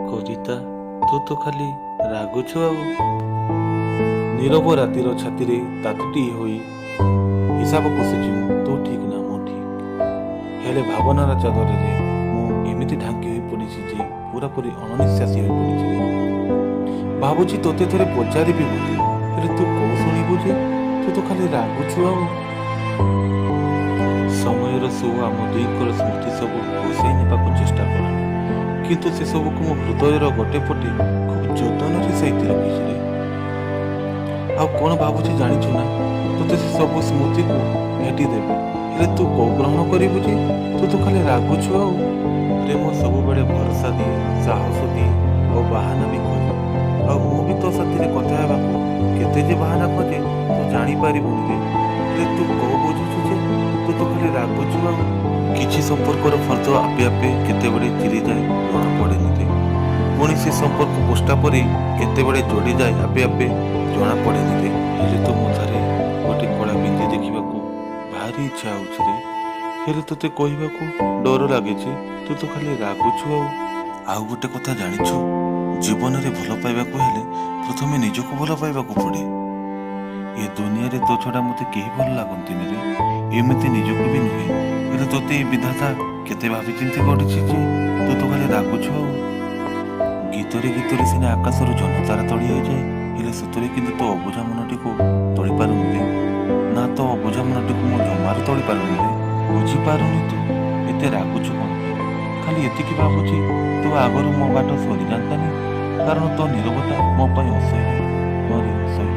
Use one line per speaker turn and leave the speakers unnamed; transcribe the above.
କବିତା, ତୁ ତ ଖାଲି ରାଗୁଛୁ ଆଉ। ନୀରବ ରାତିର ଛାତିରେ ତାତୁଟିଏ ହୋଇ ହିସାବ କଷୁଛି ମୁଁ, ତୁ ଠିକ ନା ମୁଁ ଠିକ। ହେଲେ ଭାବନାର ଚାଦରରେ ମୁଁ ଏମିତି ଢାଙ୍କି ହୋଇ ପଡ଼ିଛି ଯେ ପୁରାପୁରି ଅଣନିଶ୍ୱାସୀ ହୋଇ ପଡ଼ିଛି ରେ। ଭାବୁଛି ତୋତେ ଥରେ ପଚାରିବି ବୋଲି, ହେଲେ ତୁ କୋଉ ଶୁଣିବୁ ଯେ, ତୁ ତ ଖାଲି ରାଗୁଛୁ ଆଉ। ସମୟର ସୁଅ ଆମ ଦୁଇଙ୍କର ସ୍ମୃତି ସବୁ ବସେଇ ନେବାକୁ ଚେଷ୍ଟା କଲାଣି, କିନ୍ତୁ ସେସବୁକୁ ମୋ ହୃଦୟର ଗୋଟେ ପଟେ ଖୁବ୍ ଯତ୍ନରେ ସାଇତି ରଖିଛି ରେ। ଆଉ କ'ଣ ଭାବୁଛି ଜାଣିଛୁ ନା, ତୋତେ ସେ ସବୁ ସ୍ମୃତିକୁ ଭେଟିଦେବି, ହେଲେ ତୁ କୋଉ ଗ୍ରହଣ କରିବୁ ଯେ, ତୁ ତ ଖାଲି ରାଗୁଛୁ ଆଉ। ପ୍ରେମ ସବୁବେଳେ ଭରସା ଦିଏ, ସାହସ ଦିଏ ଓ ବାହାନା ବି ଖୋଜେ। ଆଉ ମୁଁ ବି ତୋ ସାଥିରେ କଥା ହେବାକୁ କେତେ ଯେ ବାହାନା ଖୋଜେ ତୁ ଜାଣିପାରିବୁନି ରେ। ହେଲେ ତୁ କୋଉ ବୁଝୁଛୁ ଯେ, ତୁ ତ ଖାଲି ରାଗୁଛୁ ଆଉ। କିଛି ସମ୍ପର୍କର ଫର୍ଦ୍ଦ ଆପେ ଆପେ କେତେବେଳେ ଚିରିଯାଏ ଜଣାପଡ଼େନି ରେ। ପୁଣି ସେ ସମ୍ପର୍କ ପୋଷ୍ଟା ପରି କେତେବେଳେ ଯୋଡ଼ିଯାଏ ଆପେ ଆପେ ଜଣାପଡ଼େନି ରେ। ହେଲେ ତୋ ମଥାରେ ଗୋଟେ କଳା ବିନ୍ଦି ଦେଖିବାକୁ ଭାରି ଇଚ୍ଛା ହେଉଛି ରେ। ହେଲେ ତୋତେ କହିବାକୁ ଡର ଲାଗୁଛି, ତୁ ତ ଖାଲି ରାଗୁଛୁ ଆଉ। ଆଉ ଗୋଟେ କଥା ଜାଣିଛୁ, ଜୀବନରେ ଭଲ ପାଇବାକୁ ହେଲେ ପ୍ରଥମେ ନିଜକୁ ଭଲ ପାଇବାକୁ ପଡ଼େ। ଏ ଦୁନିଆରେ ତୋ ଛଡ଼ା ମୋତେ କେହି ଭଲ ଲାଗନ୍ତିନି ରେ, ଏମିତି ନିଜକୁ ବି ନୁହେଁ। ହେଲେ ତୋତେ ଏ ବିଧାତା କେତେ ଭାବି ଚିନ୍ତି ଗଢ଼ିଛି ଯେ, ତୁ ତ ଖାଲି ରାଗୁଛୁ ଆଉ। ଗୀତରେ ଗୀତରେ ସିନା ଆକାଶରୁ ଜହ୍ନତାରା ତଳି ହୋଇଯାଏ, ହେଲେ ସତରେ କିନ୍ତୁ ତୋ ଅବୁଝା ମନଟିକୁ ତଳି ପାରୁନି ରେ। ନା, ତୋ ଅବୁଝା ମନଟିକୁ ମୁଁ ଜମାରୁ ତଳି ପାରୁନି ରେ। ବୁଝିପାରୁନି ତୁ ଏତେ ରାଗୁଛୁ କ'ଣ? ଖାଲି ଏତିକି ଭାବୁଛି ତୋ ଆଗରୁ ମୋ ବାଟ ସରିଯାନ୍ତାନି, କାରଣ ତୋ ନୀରବତା ମୋ ପାଇଁ ଅସହ୍ୟ, ମୋର ଅସହ୍ୟ।